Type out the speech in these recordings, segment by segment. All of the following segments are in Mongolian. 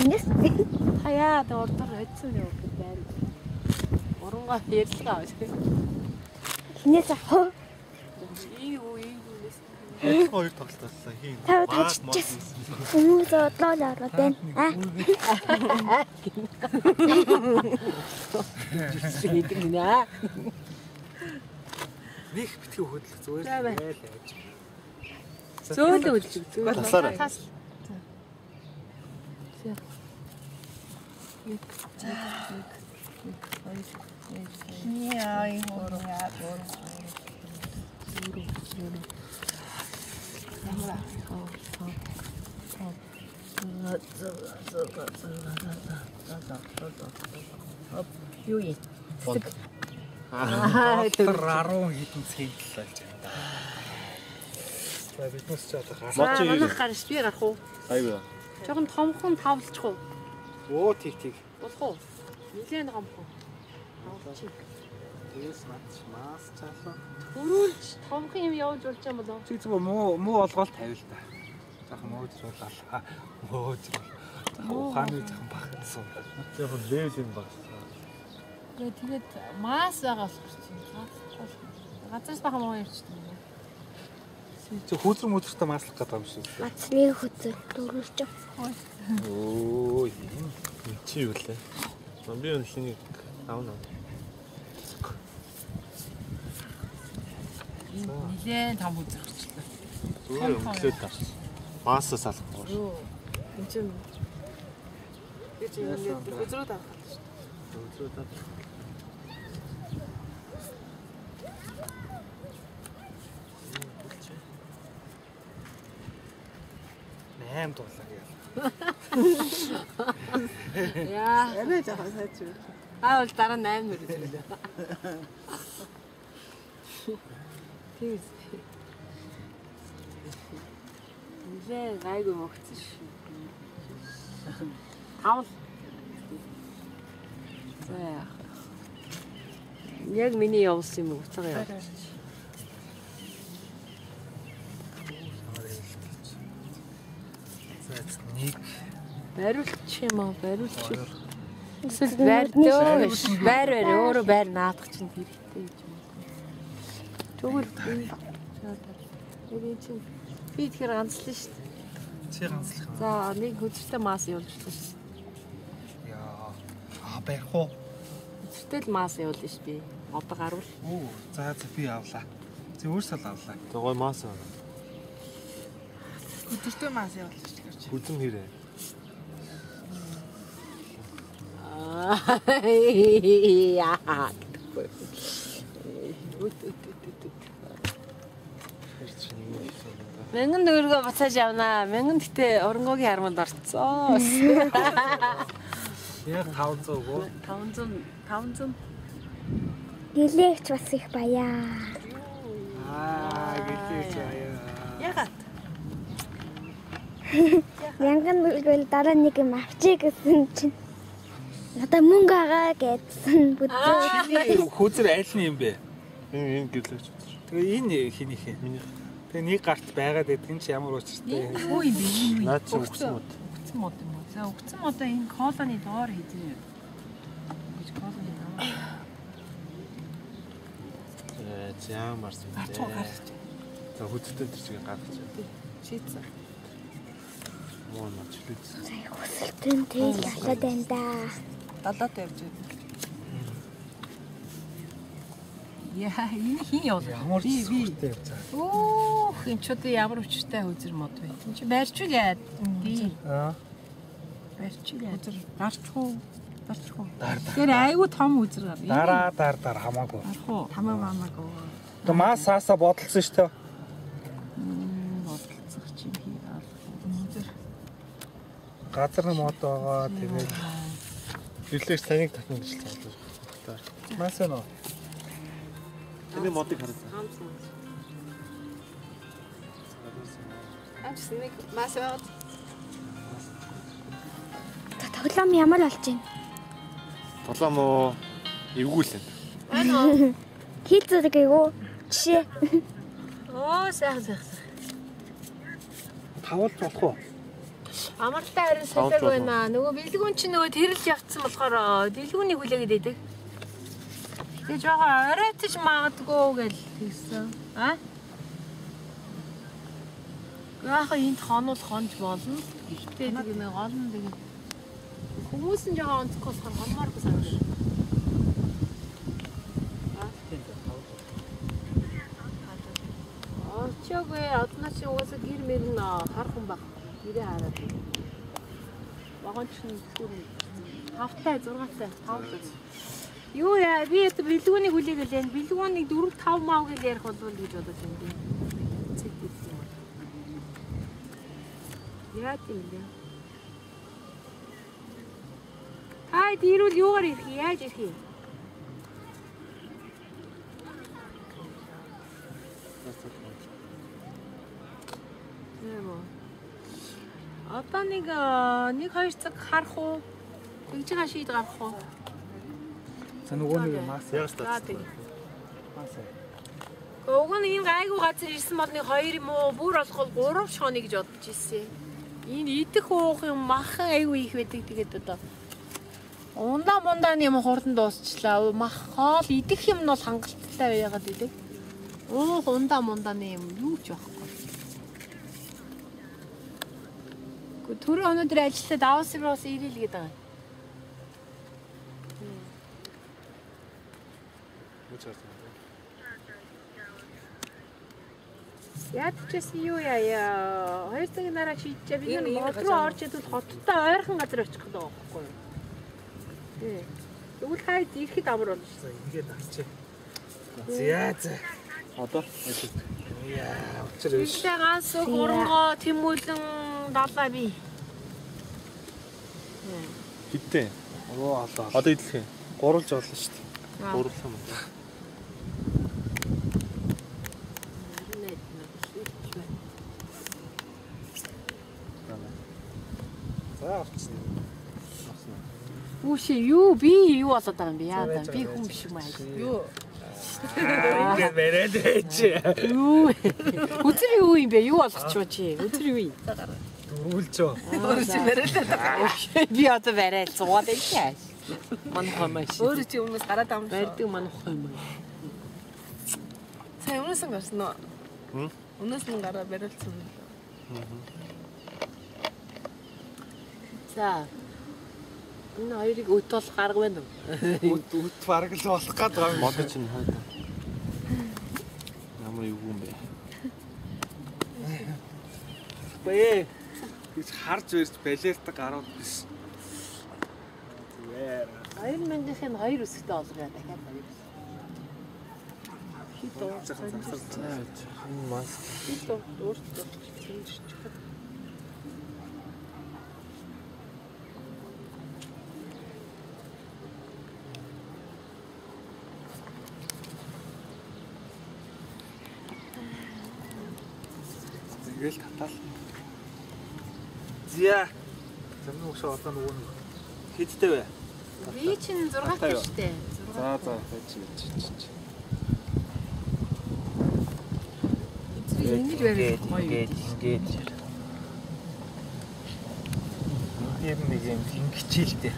Хинээс? Хаяа дурдар өдсөн юм байна. Оронгоо ярьлаа. Хинээс авах. Хоёр тоглолтоосаа хийн. Тав тажчихсан. Хүмүүс одлоо л ороод байна. Сэдгэнэ. Них битгий хөдлөх зүгээр л байж. Зөөлөө үлж зөөлөө. Тасаарай. Яа, юм уу яа. Юу юм? Тэр 10 хэдэн цэгт л болж байна да. За биднес ч одоо Манайх гарч би гарах уу? Айгүй. Жохон томхон тавлчих уу? Оо тийг. Болох уу? Нилээн гомхон. Тавлчих. Тэгээс мас цаалаа. Хөрүүлж томхон юм явуулж болж юм болоо. Чи зөв муу олгоол тавил та. Захан мөөжруулаа. Мөөжрүүл. Ухааны захан багтсан. Захан левел юм баг. Тэгээд мас байгаа болсон. Газраас бахан муу ярьчихсан. Чи хүүзэр мөдөртөө маслах гэдэг юм шиг. Гацны хөтө дөрвөлж. Оо юм чи юу лээ? Би өнөхний аавна. Нилээн том үзэр өгчлээ. Зүгээр өнгөлөөд таарч. Маасаа салах. Энд чинь үзрүүд авах гэж. Үзрүүд авах. Нэм дуулаа гээл. Яа, энэ жоохон сайж байна. Бол дараа 8 мөр үзлээ. Тийс. Нилээ гайгүй мөгцсөн шүү. Тавл. За яах. Яг миний явуулсан юм уцаага яа. Нэг бариулчих юм аа, бариулчих. Эсвэл байр өөрөө байр наадах чинь хэрэгтэй гэж юм. Тэгвэл би тэгэхээр ганцлаа шүү дээ. чи ганцлах. За нэг хөдөлтэй мас явуулчихлаа шүү. Яа. Барих уу? Хөдөлтэй л мас явуулна шүү би. Одоо гарвал. Оо, за би авлаа. Чи өөрсдөө л авлаа. Тэг гой мас аваа. Хөдөлтэй мас явуулна шүү. Хүзэн хэрэг. Яа. Мянган дөргөө буцааж явнаа. Мянган гэтээ оронгогийн арманд орцсон. Яг 500 гоо. 500. Гэлээч бас их баяа. Гэлээч баяа. Ягаад? Мянган дөргөл дараа нэг юм авчиг гэсэн чинь надаа мөнгө агаа гэдсэн бүдээ. Хүзэр айлны юм бэ? Энэ гэлээч. Тэгээ энэ хинийх юм. Миний. Тэгээ нэг гарт байгаад байдгийн чи ямар учиртай. Юу юм бэ? Наад чи өгсөн мод. Өгсөн мод юм уу? За өгсөн модоо энэ колоны доор хийзээ. Гэж колоны доор. Ямарс юм бэ? За хүзэлтэй тэр чигээ гаргаж байна. Шийдсэн. Муу ночлоо. Сая хүсэлтэн тэг ялаад байна да. Далаад явж байна. Яа, энэ хин явуулна. Ямар ч сүртэй явцаа. Өөх, энэ ч одоо ямар өчтэй хөзөр мод вэ? Энд чи барьчул яа. Тий. Барьчул яа. Хөзөр дарчихгүй. Тэр айгүй том хөзөр гар. Дараа хамаагүй. Арах уу? Хамаагүй. Тэ мас саасаа бодолсон шүү дээ. Бодлцох чи хий хөзөр. Газар мод байгаа тэгээд гэлээч таныг татна гэж бодлоо. Мас нөө. Тэний модыг хараа. Амс нэг мас яваад. Тоглоом ямар болж байна? Тоглоом уу эвгүүлэн. Хий зэрэг юу? Жишээ. Оо сайхан. Тавуулж болох уу? Амартай харин солиог байна. Нөгөө бэлгүүн чи нөгөө тэрэлж явцсан болохоор дэлгүүнийг хүлээгээд идэг. Тэгээ жоо оройтож магадгүй гэл хэлсэн. Аа? Яаха энд хонол хонж болно. Гэхдээ нэг юм гол нь тэгээд хүмүүс нь жоо онцгой болохоор хонмооргүй санаж. Очоогүй одноо чи угаасаа гэр мэрнэ харах юм баг. Гэрээ хараад. Вагон ч нүгээр хавтай 6-тай 5. Юу яа би бэлгүүнийг хүлээгээл энэ бэлгүүнийг 4-5 мав гэж ярих болов гэж бодож юм би. Яа тийм бэ? Хай дэрүүл юугаар ирэх яаж ирэх юм? Одоо нэг 2 цаг харах уу? Тэгж байгаа шийд гарах уу? За нөгөө нэг мас яаж татсан? Уг нь энэ гайгүй газар ирсэн бол нэг 2 юм уу? Бүр олохол 3 шооны гэж бодож ирсэн. Энэ идэх уух юм махан айгүй их байдаг тэгээд одоо ундаа мундааны юм хурдан дуусчлаа. Мах хоол идэх юм нь бол хангалттай байгаад идэг. Уух ундаа мундааны юм юу ч байхгүй. Түрүү өнөөдөр ажиллаад авсраас ирэл гээд байгаа. Яд ч юу яа 2 цагийн дараа шийдчихээ би нэг мод руу орж идвэл хоттой ойрхон газар очих гэдэг байхгүй юу? Тий. Тэгвэл хайд ирэхэд амар болно шүү. Ингээд авчи. За. Одоо яа учир биш. Ихтэй ганц үг урангоо тэмүүлэн далаа би. Хиттэй. Одоо идэх юм. Гурвалж болно шүү дээ. Гурвалсан юм. За авчихсан. Үгүй юу би юу болоод байгаа юм бэ? Яа даа би хүн биш юм аа. Юу? Ингээд мэрээд байж. Юу? Өдөр юу юм бэ? Юу болгочихоо чи? Өдөр юу юм? Дөрүүлж. Өөрөө чи бариад. Би одоо бариад цугаад байшаа. Манхаа маш. Өөрөө чи өмнөөс гараад амжсан. Барьдаг манхаа юм. Сайн өмнөөс нь гарсан уу? Өмнөөс нь гараад бариулсан. За. Энэ хоёрыг өт бол гарга байна уу? Өт бараг л болох гээд байгаа юм. Мод чинь хойд. Ямар юу юм бэ? Бэ. Гэж харж ирж балерта гарууд биш. Зүгээр. 2000-ын 2 өсөлтөө олгоо дахиад 2 өсөлт. Хит Энэ мас. хит өөртөө чимж чихээ. Ингээл татал. Зя. Замын өгшөө одоо нөгөө нэг хиттэй вэ? Би чинь 6-тай шүү дээ. За байж. Ингэж барих гоё. Ингээд. Ийм нэг юм хингичээлтэй.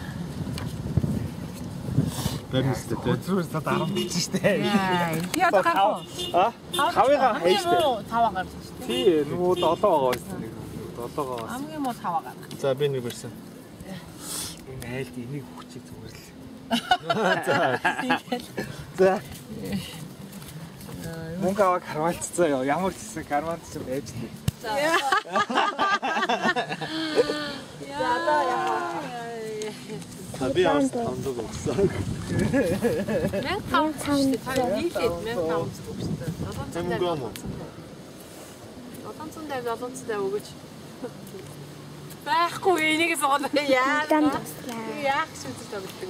Баримстай тий. Өдрөөс 10 гэж штэ. Яа, би одоо гарах уу? Хавыгаа хайштай. 5 гарах шүү дээ. Тий, нөгөө 7 байгаа байсан нэг. 7 байгаа. Хамгийн муу 5 гарах. За би нэг барьсан. Энэ айлд энийг хүчийг зүгээр л. За. Мөнгө аваад харвалцсан. Ямар ч хэсэг карманд ч байж лээ. За одоо яах вэ? Би авсан 500 өгсөн. 1500 шүү дээ. Та нийлээд 1500 өгсөн. 700 өгөөч. Байхгүй энийг суулаа яа. Дан туслаа. Яах шиг зүйл тавьдаг.